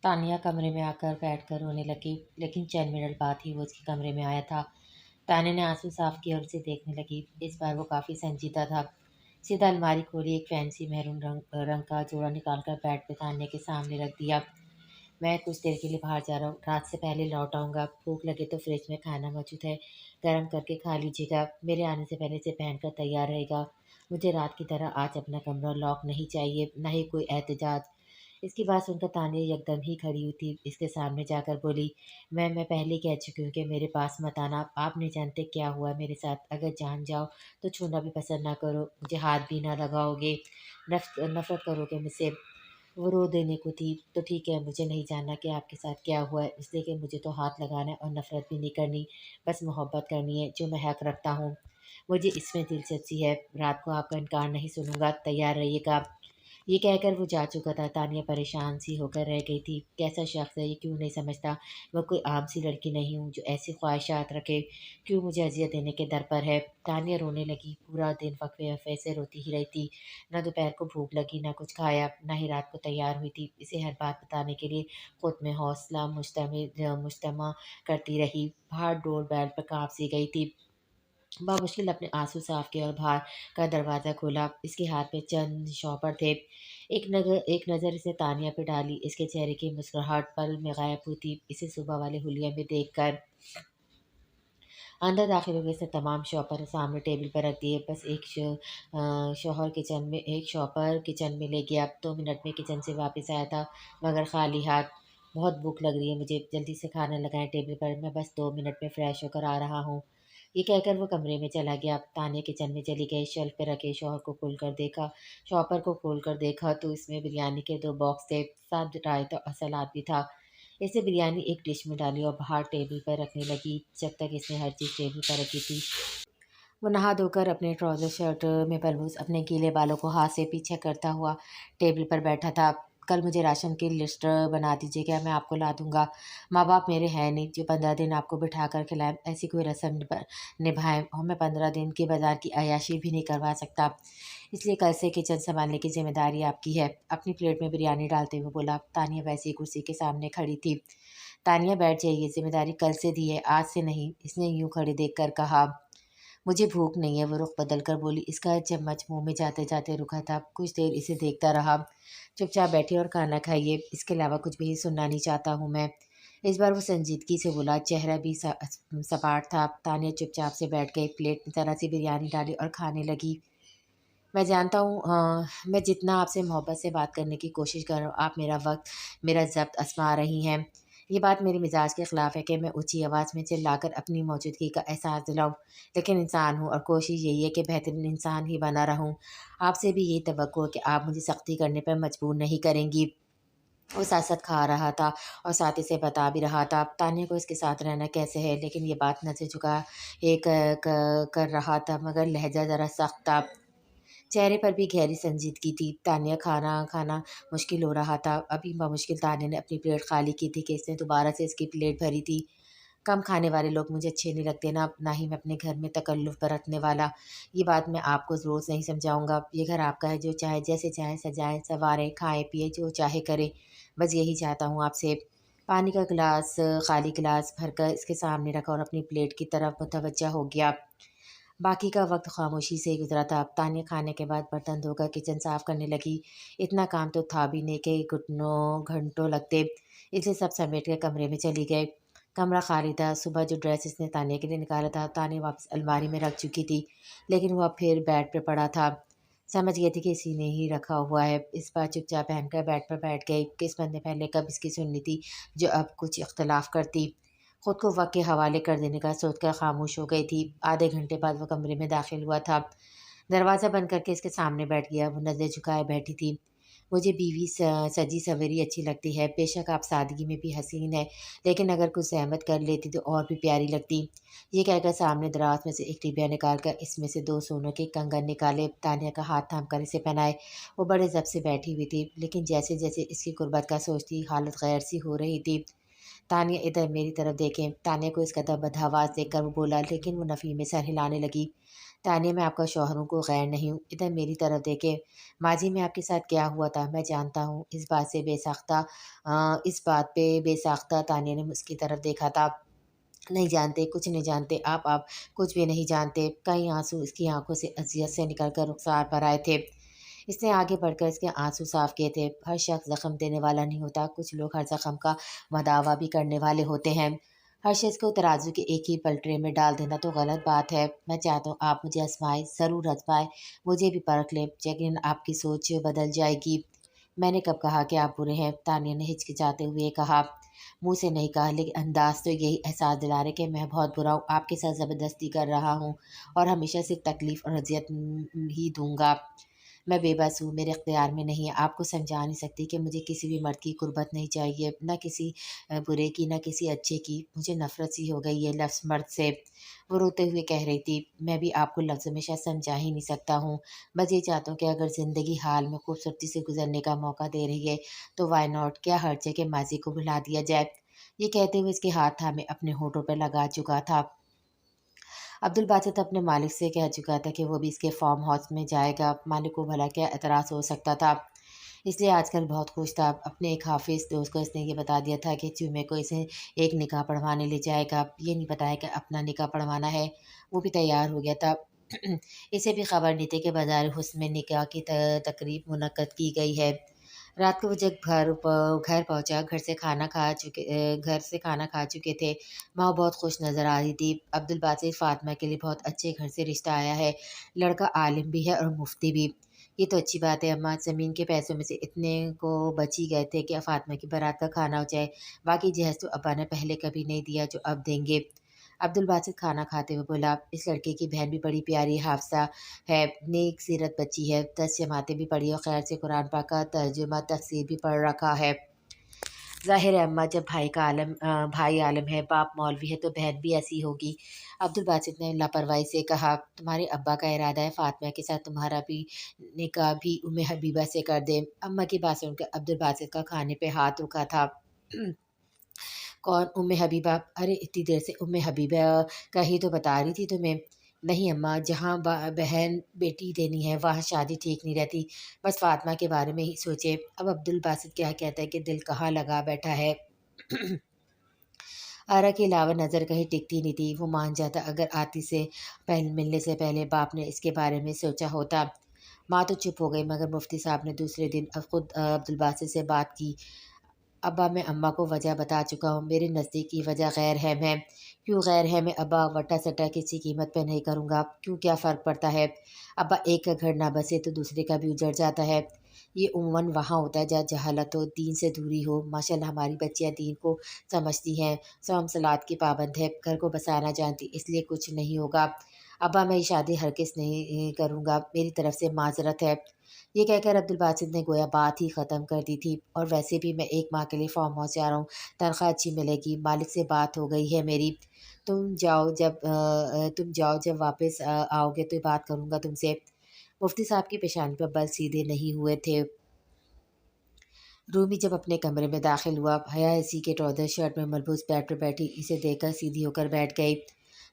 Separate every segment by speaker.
Speaker 1: تانیہ کمرے میں آ کر بیٹھ کر رونے لگی، لیکن چند منٹ بعد ہی وہ اس کے کمرے میں آیا تھا۔ تانیہ نے آنسو صاف کیے اور اسے دیکھنے لگی۔ اس بار وہ کافی سنجیدہ تھا۔ سیدھا الماری کھولی، ایک فینسی میرون رنگ کا جوڑا نکال کر بیڈ پہ تانیہ کے سامنے رکھ دیا۔ میں کچھ دیر کے لیے باہر جا رہا ہوں، رات سے پہلے لوٹ آؤں گا۔ بھوک لگے تو فریج میں کھانا موجود ہے، گرم کر کے کھا لیجیے گا۔ میرے آنے سے پہلے اسے پہن کر تیار رہے گا۔ مجھے رات کی طرح آج اپنا کمرہ لاک نہیں چاہیے، نہ ہی کوئی احتجاج۔ اس کی بات سن کر تانیہ یکدم ہی کھڑی ہوئی تھی، اس کے سامنے جا کر بولی، میں پہلے کہہ چکی ہوں کہ میرے پاس مت آنا۔ آپ نہیں جانتے کیا ہوا ہے میرے ساتھ۔ اگر جان جاؤ تو چھونا بھی پسند نہ کرو، مجھے ہاتھ بھی نہ لگاؤ گے، نفرت کرو گے مجھ سے۔ وہ رو دینے کو تھی۔ تو ٹھیک ہے، مجھے نہیں جاننا کہ آپ کے ساتھ کیا ہوا ہے، اس لیے کہ مجھے تو ہاتھ لگانا ہے اور نفرت بھی نہیں کرنی، بس محبت کرنی ہے جو میں حق رکھتا ہوں۔ مجھے اس میں دلچسپی ہے، رات کو آپ کا انکار نہیں سنوں گا، تیار رہیے گا۔ یہ کہہ کر وہ جا چکا تھا۔ تانیہ پریشان سی ہو کر رہ گئی تھی۔ کیسا شخص ہے یہ، کیوں نہیں سمجھتا میں کوئی عام سی لڑکی نہیں ہوں جو ایسی خواہشات رکھے، کیوں مجھے اذیت دینے کے در پر ہے۔ تانیہ رونے لگی۔ پورا دن وقفے وقفے سے روتی ہی رہی تھی۔ نہ دوپہر کو بھوک لگی، نہ کچھ کھایا، نہ ہی رات کو تیار ہوئی تھی۔ اسے ہر بات بتانے کے لیے خود میں حوصلہ مجتمع کرتی رہی۔ باہر ڈور بیل پر کانپ سی گئی تھی۔ بامشکل اپنے آنسو صاف کیے اور باہر کا دروازہ کھولا۔ اس کے ہاتھ میں چند شاپر تھے۔ ایک نظر اس نے تانیہ پہ ڈالی۔ اس کے چہرے کی مسکراہٹ پل میں غائب ہوئی تھی۔ اسے صبح والے حلیے میں دیکھ کر اندر داخل ہو گئے۔ اس نے تمام شاپر سامنے ٹیبل پر رکھ دیے۔ بس ایک شاپر کچن میں لے گیا۔ 2 منٹ میں کچن سے واپس آیا تھا، مگر خالی ہاتھ۔ بہت بھوک لگ رہی ہے مجھے، جلدی سے کھانا لگائیں ٹیبل پر، میں بس 2 منٹ میں فریش ہو کر آ رہا ہوں۔ یہ کہہ کر وہ کمرے میں چلا گیا۔ تانیہ کچن میں چلی گئی۔ شیلف پہ رکھے شاپر کو کھول کر دیکھا تو اس میں بریانی کے 2 باکس تھے، ساتھ رائتا اور سلاد بھی تھا۔ اس نے بریانی ایک ڈش میں ڈالی اور باہر ٹیبل پر رکھنے لگی۔ جب تک اس نے ہر چیز ٹیبل پر رکھی تھی، وہ نہا دھو کر اپنے ٹراؤزر شرٹ میں ملبوس اپنے گیلے بالوں کو ہاتھ سے پیچھے کرتا ہوا ٹیبل پر بیٹھا تھا۔ کل مجھے راشن کی لسٹ بنا دیجیے گا، میں آپ کو لا دوں گا۔ ماں باپ میرے ہیں نہیں جو 15 دن آپ کو بٹھا کر کھلائیں، ایسی کوئی رسم نبھائیں، اور میں 15 دن کی بازار کی عیاشی بھی نہیں کروا سکتا۔ اس لیے کل سے کچن سنبھالنے کی ذمہ داری آپ کی ہے۔ اپنی پلیٹ میں بریانی ڈالتے ہوئے بولا۔ تانیہ ویسی کرسی کے سامنے کھڑی تھی۔ تانیہ بیٹھ جائیے، ذمہ داری کل سے دی ہے، آج سے نہیں، اس نے یوں کھڑے دیکھ کر کہا۔ مجھے بھوک نہیں ہے، وہ رخ بدل کر بولی۔ اس کا چمچ منہ میں جاتے جاتے رکا تھا۔ کچھ دیر اسے دیکھتا رہا۔ چپ چاپ بیٹھے اور کھانا کھائیے، اس کے علاوہ کچھ بھی سننا نہیں چاہتا ہوں میں۔ اس بار وہ سنجیدگی سے بولا، چہرہ بھی سپاٹ تھا۔ تانیہ چپ چاپ سے بیٹھ گئی، پلیٹ میں ذرا سی بریانی ڈالی اور کھانے لگی۔ میں جانتا ہوں میں جتنا آپ سے محبت سے بات کرنے کی کوشش کر رہا ہوں، آپ میرا وقت، میرا ضبط آزما رہی ہیں۔ یہ بات میرے مزاج کے خلاف ہے کہ میں اونچی آواز میں چلا کر اپنی موجودگی کا احساس دلاؤں، لیکن انسان ہوں اور کوشش یہی ہے کہ بہترین انسان ہی بنا رہوں۔ آپ سے بھی یہی توقع ہے کہ آپ مجھے سختی کرنے پر مجبور نہیں کریں گی۔ وہ ساتھ ساتھ کھا رہا تھا اور ساتھ اسے بتا بھی رہا تھا تانیہ کو اس کے ساتھ رہنا کیسے ہے، لیکن یہ بات نظر جھکا کر رہا تھا، مگر لہجہ ذرا سخت تھا۔ چہرے پر بھی گہری سنجیدگی تھی۔ تانیہ کھانا مشکل ہو رہا تھا۔ ابھی بمشکل تانیہ نے اپنی پلیٹ خالی کی تھی کہ اس نے دوبارہ سے اس کی پلیٹ بھری تھی۔ کم کھانے والے لوگ مجھے اچھے نہیں لگتے، نہ ہی میں اپنے گھر میں تکلف برتنے والا۔ یہ بات میں آپ کو روز نہیں سمجھاؤں گا۔ یہ گھر آپ کا ہے، جو چاہے جیسے چاہے سجائیں سنواریں، کھائیں پیے جو چاہے کرے، بس یہی چاہتا ہوں آپ سے۔ پانی کا خالی گلاس بھر کر اس کے سامنے رکھا اور اپنی پلیٹ کی طرف متوجہ ہو گیا۔ باقی کا وقت خاموشی سے ہی گزرا تھا۔ تانیہ کھانے کے بعد برتن دھو کر کچن صاف کرنے لگی۔ اتنا کام تو تھا بھی نہیں کہ گھنٹوں لگتے، اس لیے سب سمیٹ کے کمرے میں چلی گئے۔ کمرہ خالی تھا۔ صبح جو ڈریس اس نے تانیہ کے لیے نکالا تھا، تانیہ واپس الماری میں رکھ چکی تھی، لیکن وہ اب پھر بیڈ پہ پڑا تھا۔ سمجھ گئی تھی کہ اسی نے ہی رکھا ہوا ہے۔ اس بار چپ چاپ پہن کر بیڈ پر بیٹھ گئی۔ کس بندے پہلے کب اس کی سننی تھی جو اب کچھ اختلاف کرتی۔ خود کو وقت کے حوالے کر دینے کا سوچ کر خاموش ہو گئی تھی۔ آدھے گھنٹے بعد وہ کمرے میں داخل ہوا تھا۔ دروازہ بند کر کے اس کے سامنے بیٹھ گیا۔ وہ نظریں جھکائے بیٹھی تھی۔ مجھے بیوی سجی سوری اچھی لگتی ہے، بے شک آپ سادگی میں بھی حسین ہے، لیکن اگر کچھ زحمت کر لیتی تو اور بھی پیاری لگتی۔ یہ کہہ کر سامنے دراز میں سے ایک ٹبیا نکال کر اس میں سے 2 سونوں کے کنگن نکالے، تانیہ کا ہاتھ تھام کر اسے پہنائے۔ وہ بڑے ضبط سے بیٹھی ہوئی تھی، لیکن جیسے جیسے اس کی قربت کا سوچتی، حالت غیر سی ہو رہی تھی۔ तानिया इधर मेरी तरफ देखें। तानिया को इस कदर बदहवास देखकर वो बोला, लेकिन वो नफ़ी में सर हिलाने लगी। तानिया, मैं आपका शौहर हूँ, को गैर नहीं हूँ। इधर मेरी तरफ देखें। माजी में आपके साथ क्या हुआ था मैं जानता हूँ। इस बात पे बेसाख्ता तानिया ने उसकी तरफ देखा था। नहीं जानते, कुछ नहीं जानते, आप कुछ भी नहीं जानते। कई आंसू इसकी आंखों से अजियत से निकलकर रुखसार पर आए थे। इसने आगे बढ़कर इसके आंसू साफ किए थे। हर शख्स ज़ख्म देने वाला नहीं होता, कुछ लोग हर ज़ख्म का मदावा भी करने वाले होते हैं। हर शख्स को तराजू के एक ही पलटरे में डाल देना तो गलत बात है। मैं चाहता हूँ आप मुझे आजमाएं, ज़रूर आजमाएं, मुझे भी परख लें, लेकिन आपकी सोच बदल जाएगी। मैंने कब कहा कि आप बुरे हैं? तानिया ने हिचकिचाते हुए कहा। मुंह से नहीं कहा, लेकिन अंदाज तो यही एहसास दिला रहे कि मैं बहुत बुरा हूँ, आपके साथ ज़बरदस्ती कर रहा हूँ और हमेशा सिर्फ तकलीफ़ और अजियत ही दूंगा। मैं बेबस हूँ, मेरे इख्तियार में नहीं है। आपको समझा नहीं सकती कि मुझे किसी भी मर्द की कुर्बत नहीं चाहिए, ना किसी बुरे की, ना किसी अच्छे की। मुझे नफ़रत सी हो गई है लफ्ज़ मर्द से। वो रोते हुए कह रही थी, मैं भी आपको लफ्ज़ों में शायद समझा ही नहीं सकता हूँ। बस ये चाहता हूँ कि अगर ज़िंदगी हाल में खूबसूरती से गुज़रने का मौका दे रही है, तो व्हाई नॉट? क्या हर्ज है कि माज़ी को भुला दिया जाए। ये कहते हुए इसके हाथ थामे अपने होठों पर लगा चुका था। अब्दुल बासित अपने मालिक से कह चुका था कि वो भी इसके फार्म हाउस में जाएगा। मालिक को भला क्या एतराज़ हो सकता था। इसलिए आजकल बहुत खुश था। अपने एक हाफिज़ दोस्त को इसने ये बता दिया था कि जुमे को इसे एक निकाह पढ़वाने ले जाएगा। ये नहीं बताया कि अपना निकाह पढ़वाना है। वो भी तैयार हो गया था। इसे भी खबर नहीं थी कि बाज़ार हुस्न में निकाह की तकरीब मुनक्कद की गई है। रात को वो जब घर पहुँचा, घर से खाना खा चुके थे। माँ बहुत खुश नज़र आ रही थी। अब्दुल बासित फ़ातिमा के लिए बहुत अच्छे घर से रिश्ता आया है। लड़का आलिम भी है और मुफ्ती भी। ये तो अच्छी बात है अम्मा, ज़मीन के पैसों में से इतने को बच ही गए थे कि फ़ातिमा की बारात का खाना हो जाए। बाकी जहेज़ तो अब्बा ने पहले कभी नहीं दिया जो अब देंगे। अब्दुल बासित खाना खाते हुए बोला, इस लड़के की बहन भी बड़ी प्यारी हाफ़िज़ा है, नेक सीरत बच्ची है, 10 जमातें भी पढ़ी और खैर से कुरान पाक का तर्जुमा तफसीर भी पढ़ रखा है। ज़ाहिर है अम्मा, जब भाई आलिम है, बाप मौलवी है, तो बहन भी ऐसी होगी। अब्दुल बासित ने लापरवाही से कहा, तुम्हारे अब्बा का इरादा है फ़ातिमा के साथ तुम्हारा भी निकाह भी उम्मे हबीबा से कर दें। अम्मा की बात सुनकर अब्दुल बासित का खाने पे हाथ रुका था। कौन उम्मे हबीबा? अरे इतनी देर से उम्मे हबीबा का ही तो बता रही थी तुम्हें। नहीं अम्मा, जहाँ बहन बेटी देनी है वहाँ शादी ठीक नहीं रहती। बस फातिमा के बारे में ही सोचे। अब अब्दुल बासित क्या कहता है कि दिल कहाँ लगा बैठा है। आरा के अलावा नज़र कहीं टिकती नहीं थी। वो मान जाता अगर आती से पहले मिलने से पहले बाप ने इसके बारे में सोचा होता। माँ तो चुप हो गई, मगर मुफ्ती साहब ने दूसरे दिन अब खुद अब्दुल बासित से बात की। अब्बा, मैं अम्मा को वजह बता चुका हूँ। मेरे नज़दीक की वजह गैर है मैं। क्यों गैर है मैं अब्बा? वटा सटा किसी कीमत पे नहीं करूँगा। क्यों, क्या फ़र्क पड़ता है अब्बा? एक का घर ना बसे तो दूसरे का भी उजड़ जाता है। ये उम्मन वहाँ होता है जहाँ जहालत हो, दीन से दूरी हो। माशाल्लाह हमारी बच्चियाँ दीन को समझती हैं, सौम सलात की पाबंद है, घर को बसाना जानती, इसलिए कुछ नहीं होगा। अब्बा, मैं ये शादी हरगिज़ नहीं करूँगा, मेरी तरफ से माज़रत है। ये कहकर अब्दुल बासित ने गोया बात ही ख़त्म कर दी थी। और वैसे भी मैं 1 माह के लिए फ़ार्म हाउस जा रहा हूँ, तनख्वाह अच्छी मिलेगी, मालिक से बात हो गई है मेरी। तुम जाओ, जब वापस आओगे तो बात करूँगा तुमसे। मुफ्ती साहब की पेशानी पर बल सीधे नहीं हुए थे। रूमी जब अपने कमरे में दाखिल हुआ, हया इसी के ट्राउज़र शर्ट में मलबूस बेड पर बैठी इसे देखकर सीधी होकर बैठ गई।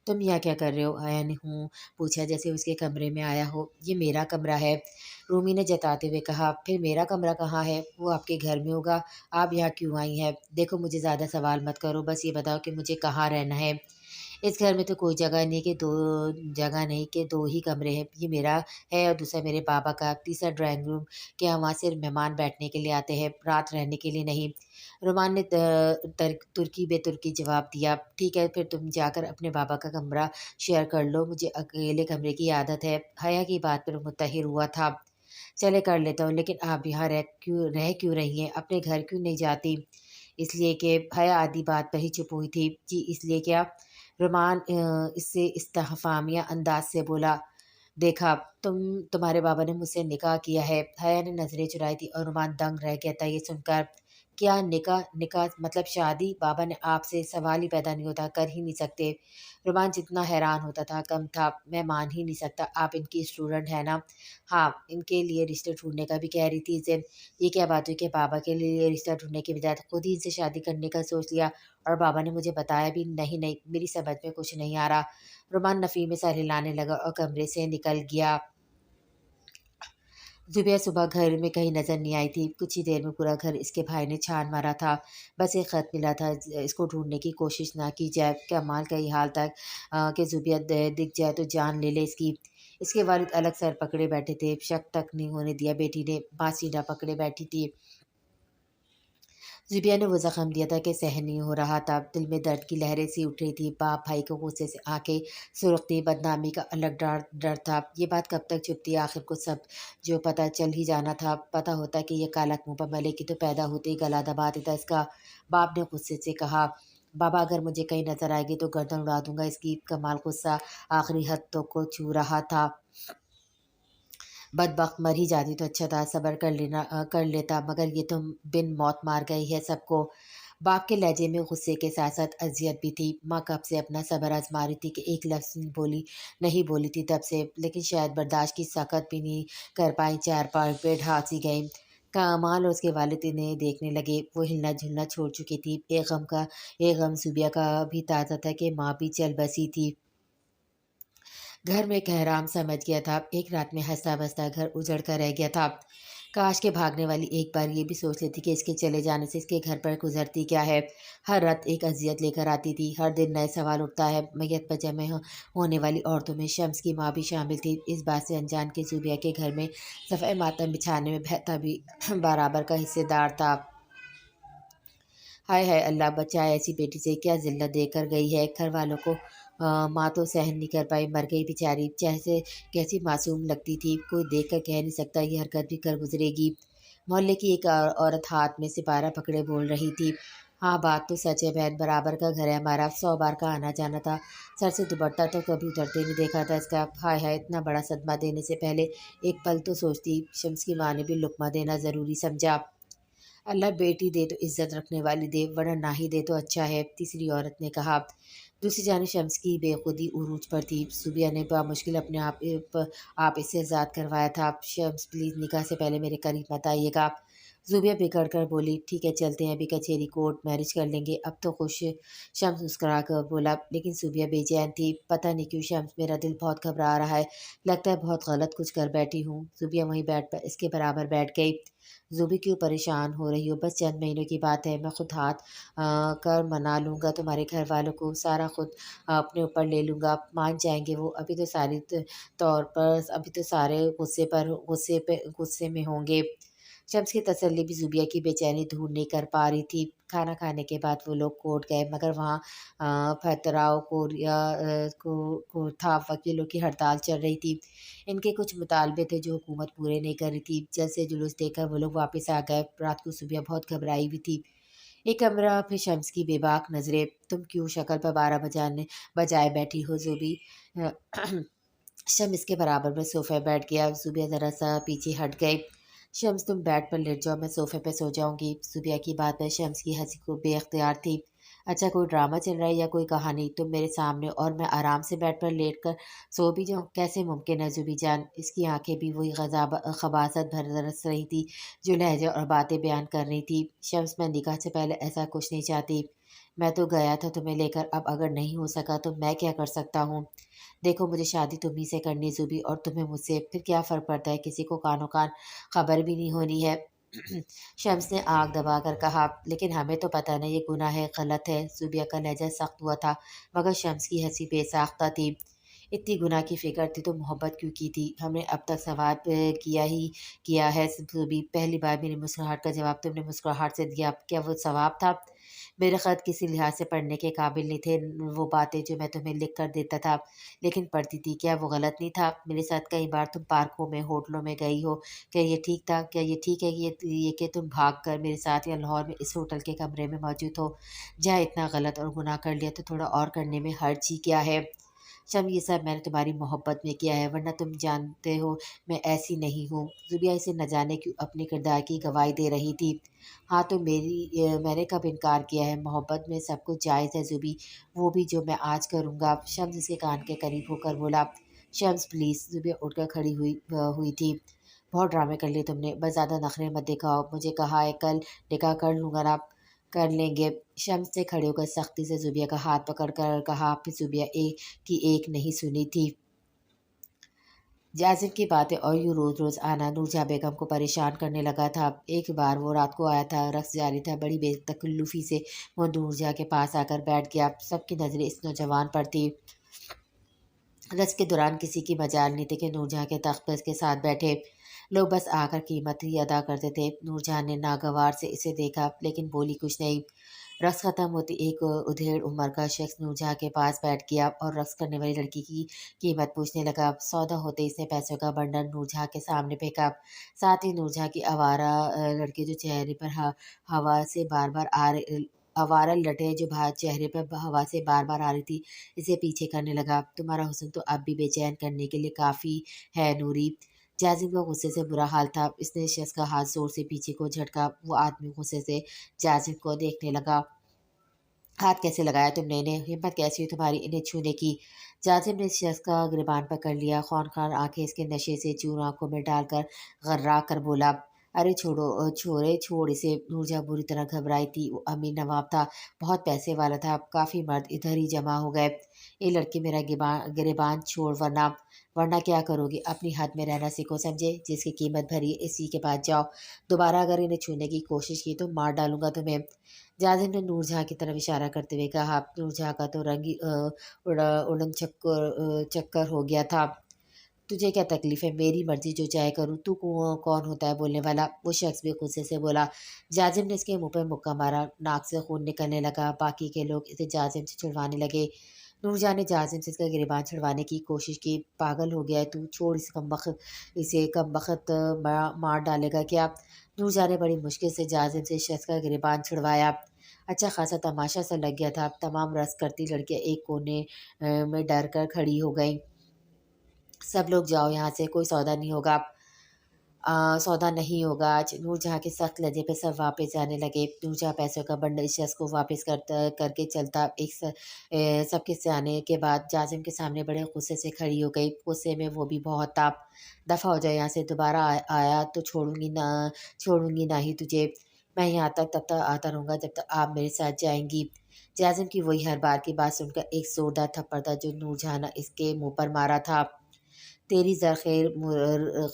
Speaker 1: तुम यहाँ क्या कर रहे हो? आया ने हूँ पूछा जैसे उसके कमरे में आया हो। ये मेरा कमरा है, रूमी ने जताते हुए कहा। फिर मेरा कमरा कहाँ है? वो आपके घर में होगा, आप यहाँ क्यों आई हैं? देखो, मुझे ज़्यादा सवाल मत करो, बस ये बताओ कि मुझे कहाँ रहना है। इस घर में तो कोई जगह नहीं कि दो ही कमरे हैं। ये मेरा है और दूसरा मेरे बाबा का, तीसरा ड्राइंग रूम। क्या वहाँ सिर्फ मेहमान बैठने के लिए आते हैं, रात रहने के लिए नहीं? रोमान ने तुर्की बेतुर्की जवाब दिया। ठीक है, फिर तुम जाकर अपने बाबा का कमरा शेयर कर लो, मुझे अकेले कमरे की आदत है। हया की बात पर मुत्तहिर हुआ था। चले कर लेता हूँ, लेकिन आप यहाँ रह क्यों रही हैं? अपने घर क्यों नहीं जाती? इसलिए कि हया आधी बात पर ही चुप हुई थी। जी इसलिए क्या? रोमान इससे इस्तफ़ामिया अंदाज से बोला। देखा, तुम्हारे बाबा ने मुझसे निकाह किया है। हया ने नज़रें चुराई थी और रोमान दंग रह गया था ये सुनकर। کیا نکاح؟ نکاح مطلب شادی؟ بابا نے آپ سے سوال ہی پیدا نہیں ہوتا، کر ہی نہیں سکتے۔ رومان جتنا حیران ہوتا تھا کم تھا، میں مان ہی نہیں سکتا، آپ ان کی اسٹوڈنٹ ہیں نا؟ ہاں، ان کے لیے رشتے ڈھونڈنے کا بھی کہہ رہی تھی زین۔ یہ کیا بات ہوئی کہ بابا کے لیے رشتہ ڈھونڈنے کی بجائے خود ہی ان سے شادی کرنے کا سوچ لیا؟ اور بابا نے مجھے بتایا بھی نہیں؟ نہیں، میری سمجھ میں کچھ نہیں آ رہا۔ رومان نفی میں سر ہلانے لگا اور کمرے سے نکل گیا۔ زبیہ صبح گھر میں کہیں نظر نہیں آئی تھی، کچھ ہی دیر میں پورا گھر اس کے بھائی نے چھان مارا تھا۔ بس ایک خط ملا تھا، اس کو ڈھونڈنے کی کوشش نہ کی جائے، کیا مال کا یہ حال تھا کہ زبیہ دکھ جائے تو جان لے لے اس کی۔ اس کے والد الگ سر پکڑے بیٹھے تھے، شک تک نہیں ہونے دیا بیٹی نے، ماں سینہ پکڑے بیٹھی تھی۔ زبیہ نے وہ زخم دیا تھا کہ سہن نہیں ہو رہا تھا، دل میں درد کی لہریں سی اٹھ رہی تھی، باپ بھائی کو غصے سے آنکھیں سرخ تھی، بدنامی کا الگ ڈر ڈر تھا۔ یہ بات کب تک چھپتی؟ آخر کو سب جو پتہ چل ہی جانا تھا۔ پتہ ہوتا کہ یہ کالک منہ پر ملے کی تو پیدا ہوتے ہی گلا دبا دیتا اس کا۔ باپ نے غصے سے کہا، بابا اگر مجھے کہیں نظر آئے گی تو گردن اڑا دوں گا اس کی۔ کمال غصہ آخری حد تو کو چھو رہا تھا۔ بدبخت، مر ہی جاتی تو اچھا تھا، صبر کر لیتا، مگر یہ تو بن موت مار گئی ہے سب کو۔ باپ کے لہجے میں غصے کے ساتھ ساتھ اذیت بھی تھی۔ ماں کب سے اپنا صبر آزما رہی تھی کہ ایک لفظ نہیں بولی تھی تب سے، لیکن شاید برداشت کی طاقت بھی نہیں کر پائیں، چار پانچ پیٹ ہاتھ سی گئیں۔ کمال اور اس کے والد انہیں دیکھنے لگے، وہ ہلنا جھلنا چھوڑ چکی تھی۔ ایک غم زبیہ کا بھی تازہ تھا کہ ماں بھی چل بسی تھی۔ گھر میں کہرام سمجھ گیا تھا، ایک رات میں ہنستا بستا گھر اجڑ کر رہ گیا تھا۔ کاش کے بھاگنے والی ایک بار یہ بھی سوچ لیتی کہ اس کے چلے جانے سے اس کے گھر پر گزرتی کیا ہے۔ ہر رات ایک اذیت لے کر آتی تھی، ہر دن نئے سوال اٹھتا ہے۔ میت پر جمع ہونے والی عورتوں میں شمس کی ماں بھی شامل تھی، اس بات سے انجان کہ زبیہ کے گھر میں صفحہ ماتم بچھانے میں بہتا بھی برابر کا حصے دار تھا۔ ہائے ہائے، اللہ بچائے، ایسی بیٹی سے کیا ذلت دے کر گئی ہے گھر والوں کو۔ ماں تو سہن نہیں کر پائی، مر گئی بیچاری، جیسے کیسی معصوم لگتی تھی، کوئی دیکھ کر کہہ نہیں سکتا یہ حرکت بھی کر گزرے گی۔ محلے کی ایک عورت ہاتھ میں سپارہ پکڑے بول رہی تھی، ہاں بات تو سچ ہے بہن، برابر کا گھر ہے ہمارا، 100 بار کا آنا جانا تھا، سر سے دوپٹہ تو کبھی اترتے نہیں دیکھا تھا اس کا۔ ہائے ہائے، اتنا بڑا صدمہ دینے سے پہلے ایک پل تو سوچتی۔ شمس کی ماں نے بھی لقمہ دینا ضروری سمجھا۔ اللہ بیٹی دے تو عزت رکھنے والی دے، ورنہ نہ ہی دے تو اچھا ہے، تیسری عورت نے کہا۔ دوسری جانب شمس کی بے خودی عروج پر تھی، زبیہ نے بامشکل اپنے آپ اس سے آزاد کروایا تھا۔ شمس پلیز نکاح سے پہلے میرے قریب مت آئیے گا۔ زبیہ بگڑ کر بولی، ٹھیک ہے چلتے ہیں، ابھی کچہری کورٹ میرج کر لیں گے، اب تو خوش۔ شمس مسکرا کر بولا، لیکن زبیہ بے چین تھی، پتہ نہیں کیوں شمس، میرا دل بہت گھبرا رہا ہے، لگتا ہے بہت غلط کچھ کر بیٹھی ہوں۔ زبیہ وہیں بیٹھ پر اس کے برابر بیٹھ گئی۔ زبی کیوں پریشان ہو رہی ہو، بس چند مہینوں کی بات ہے، میں خود ہاتھ کر منا لوں گا تمہارے گھر والوں کو، سارا خود اپنے اوپر لے لوں گا، مان جائیں گے وہ، ابھی تو سارے غصے میں ہوں گے۔ شمس کی تسلی بھی زبیہ کی بے چینی دور نہیں کر پا رہی تھی۔ کھانا کھانے کے بعد وہ لوگ کورٹ گئے، مگر وہاں پتراؤ کو تھا، وکیلوں کی ہڑتال چل رہی تھی۔ ان کے کچھ مطالبے تھے جو حکومت پورے نہیں کر رہی تھی۔ جلد سے جلوس دیکھ کر وہ لوگ واپس آ گئے۔ رات کو زبیہ بہت گھبرائی ہوئی تھی۔ ایک کمرہ پہ شمس کی بے باک نظریں، تم کیوں شکل پر 12 بجائے بیٹھی ہو زبی؟ شمس کے برابر میں صوفے بیٹھ گیا، زبیہ ذرا سا پیچھے ہٹ گئی۔ شمس تم بیڈ پر لیٹ جاؤ، میں صوفے پہ سو جاؤں گی۔ زبیہ کی بات پر شمس کی ہنسی کو بے اختیار تھی۔ اچھا کوئی ڈرامہ چل رہا ہے یا کوئی کہانی، تم میرے سامنے اور میں آرام سے بیڈ پر لیٹ کر سو بھی جاؤں، کیسے ممکن ہے زبی جان؟ اس کی آنکھیں بھی وہی خباثت بھر برس رہی تھی جو لہجے اور باتیں بیان کر رہی تھی۔ شمس، میں نکاح سے پہلے ایسا کچھ نہیں چاہتی، میں تو گیا تھا تمہیں لے کر، اب اگر نہیں ہو سکا تو میں کیا کر سکتا ہوں؟ دیکھو مجھے شادی تمہیں سے کرنی زبی، اور تمہیں مجھ سے، پھر کیا فرق پڑتا ہے، کسی کو کانوں کان خبر بھی نہیں ہونی ہے۔ شمس نے آنکھ دبا کر کہا، لیکن ہمیں تو پتہ نہیں، یہ گناہ ہے، غلط ہے۔ زبیہ کا لہجہ سخت ہوا تھا، مگر شمس کی ہنسی بے ساختہ تھی۔ اتنی گناہ کی فکر تھی تو محبت کیوں کی تھی؟ ہم نے اب تک ثواب کیا ہے زبی، پہلی بار میری مسکراہٹ کا جواب تم نے مسکراہٹ سے دیا، کیا وہ ثواب تھا؟ میرے خط کسی لحاظ سے پڑھنے کے قابل نہیں تھے، وہ باتیں جو میں تمہیں لکھ کر دیتا تھا لیکن پڑھتی تھی، کیا وہ غلط نہیں تھا؟ میرے ساتھ کئی بار تم پارکوں میں، ہوٹلوں میں گئی ہو، کیا یہ ٹھیک تھا؟ کیا یہ ٹھیک ہے کہ تم بھاگ کر میرے ساتھ یا لاہور میں اس ہوٹل کے کمرے میں موجود ہو؟ جہاں اتنا غلط اور گناہ کر لیا تو تھوڑا اور کرنے میں حرج ہی کیا ہے؟ शम ये सब मैंने तुम्हारी मोहब्बत में किया है, वरना तुम जानते हो मैं ऐसी नहीं हूँ। ज़ुबिया इसे न जाने क्यों अपने किरदार की गवाही दे रही थी। हाँ तो मैंने कब इनकार किया है, मोहब्बत में सब कुछ जायज़ है ज़ुबी, वो भी जो मैं आज करूँगा। शम्स उसके कान के करीब होकर बोला। शम्स प्लीज़। ज़ुबिया उठकर खड़ी हुई थी। बहुत ड्रामे कर लिए तुमने, बस ज़्यादा नखरे मत दिखाओ। मुझे कहा है कल निकाह कर लूँगा ना, कर लेंगे। शम्स ने खड़े होकर सख्ती से ज़ुबिया का हाथ पकड़ कर कहा। फिर ज़ुबिया एक नहीं सुनी थी। जाजिम की बातें और यूँ रोज़ रोज़ आना नूरजहाँ बेगम को परेशान करने लगा था। एक बार वो रात को आया था, रक्स जारी था। बड़ी बेतकल्लुफ़ी से वो नूरजहाँ के पास आकर बैठ गया। सबकी नज़रें इस नौजवान पर थी। रस के दौरान किसी की मजाल नहीं थी कि नूरजहाँ के तख्त पर इसके साथ बैठे। लोग बस आकर कीमत ही अदा करते थे। नूरजहाँ ने नागवार से इसे देखा, लेकिन बोली कुछ नहीं। रक्स खत्म होते एक उधेड़ उम्र का शख्स नूरजहाँ के पास बैठ गया और रक्स करने वाली लड़की की कीमत पूछने लगा। सौदा होते इसने पैसों का बंडल नूरजहाँ के सामने फेंका। साथ ही नूरजहाँ की आवारा लड़के जो चेहरे पर हवा से बार बार आ रहे आवारा लटे जो चेहरे पर हवा से बार बार आ रही थी, इसे पीछे करने लगा। तुम्हारा हुस्न तो अब भी बेचैन करने के लिए काफ़ी है नूरी। जाजिम को गुस्से से बुरा हाल था। इसने शख्स का हाथ जोर से पीछे को झटका। वो आदमी गुस्से से जाजिम को देखने लगा। हाथ कैसे लगाया तुमने इन्हें? हिम्मत कैसी हुई तुम्हारी इन्हें छूने की? जाजिम ने इस शख्स का गिरबान पकड़ लिया। खौन आंखें इसके नशे से चूर आंखों में डालकर गर्रा कर बोला। अरे छोड़ो छोरे छोड़ इसे। नूरजहाँ बुरी तरह घबराई थी। वो अमीर नवाब था, बहुत पैसे वाला था। काफ़ी मर्द इधर ही जमा हो गए। ये लड़की मेरा गिरबान छोड़, वरना वरना क्या करोगी? अपनी हद में रहना सीखो, समझे? जिसकी कीमत भरी है, इसी के पास जाओ। दोबारा अगर इन्हें छूने की कोशिश की तो मार डालूंगा तुम्हें। जाजिम ने नूरजहाँ की तरफ इशारा करते हुए कहा। नूरजहाँ का तो रंग ही उड़न चक्कर हो गया था। तुझे क्या तकलीफ है? मेरी मर्जी, जो चाहे करूँ। तू कौन होता है बोलने वाला? वो शख्स भी गुस्से से बोला। जाजिम ने इसके मुंह पर मुक्का मारा। नाक से खून निकलने लगा। बाकी के लोग इसे जाजिम से छुड़वाने लगे। नूरजहाँ ने जाजिम से इसका गिरबान छुड़वाने की कोशिश की। पागल हो गया है तू? छोड़ इसे कमबख्त मार डालेगा क्या? नूरजहाँ ने बड़ी मुश्किल से जाजिम से शख्स का गिरबान छुड़वाया। अच्छा खासा तमाशा सा लग गया था। तमाम रस करती लड़कियां एक कोने में डर कर खड़ी हो गईं। सब लोग जाओ यहाँ से, कोई सौदा नहीं होगा। सौदा नहीं होगा आज। नूरजहाँ के सख्त लहजे पे सब वापस जाने लगे। नूरजहाँ पैसों का बंडल इस शख्स को वापस करके चलता सबके से आने के बाद जाजिम के सामने बड़े गुस्से से खड़ी हो गई। गुस्से में वो भी बहुत था। दफ़ा हो जाए यहाँ से, दोबारा आया तो छोड़ूंगी ना ही तुझे। मैं यहाँ तब तक आता रहूँगा जब तक आप मेरे साथ जाएंगी। जाजिम की वही हर बार की बात सुनकर एक जोरदार थप्पड़ था जो नूरजहाँ ने इसके मुंह पर मारा था। तेरी ज़र-ख़ैर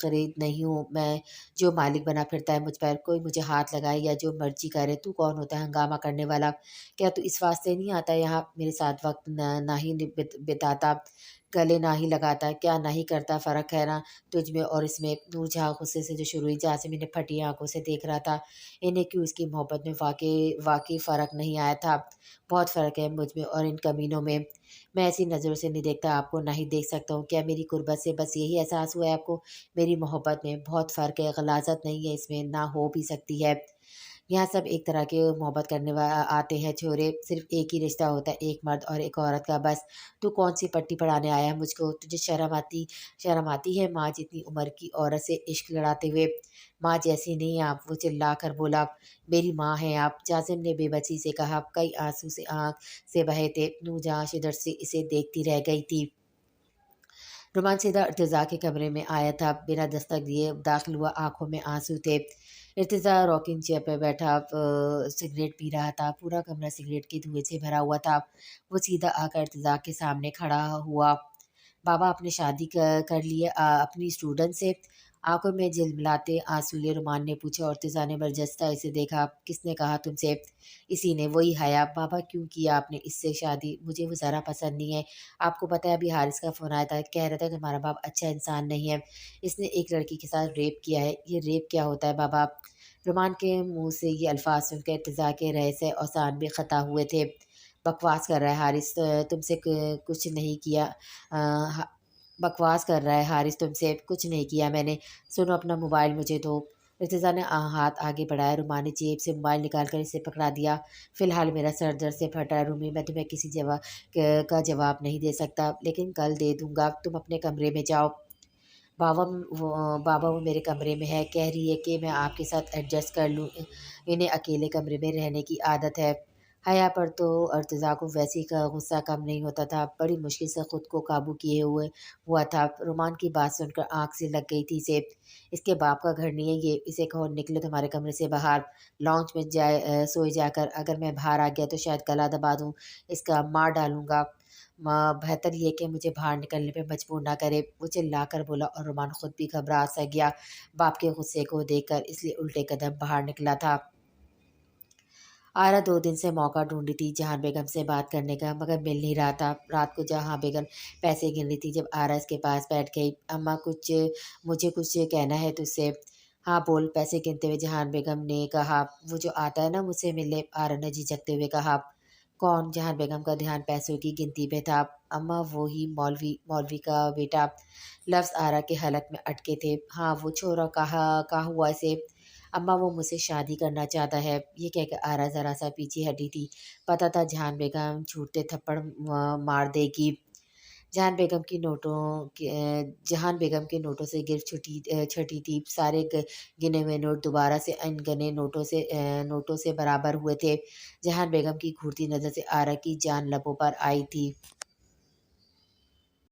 Speaker 1: ख़रीद नहीं हूँ मैं, जो मालिक बना फिरता है मुझ पर। कोई मुझे हाथ लगाए या जो मर्ज़ी करे। तू कौन होता है हंगामा करने वाला? क्या तू इस वास्ते नहीं आता यहाँ मेरे साथ वक़्त ना ही बिताता, गले ना ही लगाता? क्या नहीं करता? फ़र्क है ना तुझ में और इसमें? नूरजहाँ गुस्से से जो शुरू हुई। जासिम इन्हें फटी आँखों से देख रहा था। इन्हें क्यों इसकी मोहब्बत में वाक़ई फ़र्क नहीं आया था। बहुत फ़र्क है मुझ में और इन कमीनों में। मैं ऐसी नज़रों से नहीं देखता आपको, ना ही देख सकता हूँ। क्या मेरी गुर्बत से बस यही एहसास हुआ है आपको? मेरी मोहब्बत में बहुत फ़र्क है, ग़लाज़त नहीं है इसमें, ना हो भी सकती है। यहाँ सब एक तरह के मोहब्बत करने आते हैं छोरे। सिर्फ़ एक ही रिश्ता होता है, एक मर्द और एक औरत का, बस। तू कौन-सी पट्टी पढ़ाने आया है मुझको? तुझे शर्म आती है माँ जितनी उम्र की औरत से इश्क लड़ाते हुए? माँ जैसी नहीं हैं आप। वो चिल्ला कर बोला। मेरी माँ हैं आप। जाज़िम ने बेबसी से कहा। कई आँसू से आँख से बहे थे। नूरजहाँ शिद्दत से इसे देखती रह गई थी। रुमान सीधा इर्तिज़ा के कमरे में आया था। बिना दस्तक दिए दाखिल हुआ, आँखों में आँसू थे। इर्तिज़ा रॉकिंग चेयर पर बैठा सिगरेट पी रहा था। पूरा कमरा सिगरेट के धुएँ से भरा हुआ था। वो सीधा आकर इर्तिज़ा के सामने खड़ा हुआ। बाबा आपने शादी कर ली है अपनी स्टूडेंट से? आँखों में झिलमिलाते आँसू लिए रुमान ने पूछा और इर्तिज़ा ने बरजस्ता इसे देखा। किसने कहा तुमसे? इसी ने, वही हया। बाबा क्यों किया आपने इससे शादी? मुझे वो ज़रा पसंद नहीं है। आपको पता है अभी हारिस का फ़ोन आया था, कह रहा था तुम्हारा बाप अच्छा इंसान नहीं है। इसने एक लड़की के साथ रेप किया है। ये रेप क्या होता है बाबा? रुमान के मुँह से ये अल्फ़ाज़ सुनकर इर्तिज़ा के रहसे और सान भी ख़ता हुए थे। बकवास कर रहा है हारिस, तुमसे कुछ नहीं किया। अ, ह बकवास कर रहा है हारिस, तुमसे कुछ नहीं किया मैंने। सुनो अपना मोबाइल मुझे दो। इर्तिज़ा ने हाथ आगे बढ़ाया। रुमान ने जेब से मोबाइल निकाल कर इसे पकड़ा दिया। फ़िलहाल मेरा सर दर्द से फट रहा है रूमी, मैं तुम्हें किसी का जवाब नहीं दे सकता, लेकिन कल दे दूँगा। तुम अपने कमरे में जाओ। बाबा वो मेरे कमरे में है, कह रही है कि मैं आपके साथ एडजस्ट कर लूँ। इन्हें अकेले कमरे में रहने की आदत है। हया पर तो अर्तज़ा को वैसे ही का गुस्सा कम नहीं होता था। बड़ी मुश्किल से खुद को काबू किए हुए हुआ था। रोमान की बात सुनकर आँख से लग गई थी इसे। इसके बाप का घर नहीं है ये, इसे कहो निकले तुम्हारे कमरे से बाहर। लॉन्च में सोए जाकर अगर मैं बाहर आ गया तो शायद गला दबा दूँ, इसका मार डालूँगा। माँ बेहतर ये है कि मुझे बाहर निकलने पे मजबूर ना करे। वो चिल्लाकर बोला और रुमान खुद भी घबरा सा गया बाप के गुस्से को देखकर, इसलिए उल्टे कदम बाहर निकला था। आरा 2 दिन से मौका ढूँढ रही थी जहां बेगम से बात करने का, मगर मिल नहीं रहा था। रात को जहां बेगम पैसे गिन रही थी, जब आरा इसके पास बैठ गई, अम्मा कुछ मुझे कुछ कहना है तुझसे। हाँ बोल, पैसे गिनते हुए जहान बेगम ने कहा। वो जो आता है ना मुझसे मिलने, आरा ने झिझकते हुए कहा। कौन? जहान बेगम का ध्यान पैसों की गिनती पे था। अम्मा वो ही मौलवी मौलवी का बेटा। लफ्ज़ आरा के हलक में अटके थे। हाँ वो छोरा कहा हुआ इसे। अम्मा वो मुझसे शादी करना चाहता है। ये कहकर आरा ज़रा सा पीछे हटी थी। पता था जहान बेगम छूटते थप्पड़ मार देगी। जहान बेगम के नोटों से गिरफ्त छटी थी। सारे गिने हुए नोट दोबारा से अनगिने नोटों से बराबर हुए थे। जहान बेगम की घूरती नज़र से आरा की जान लबों पर आई थी।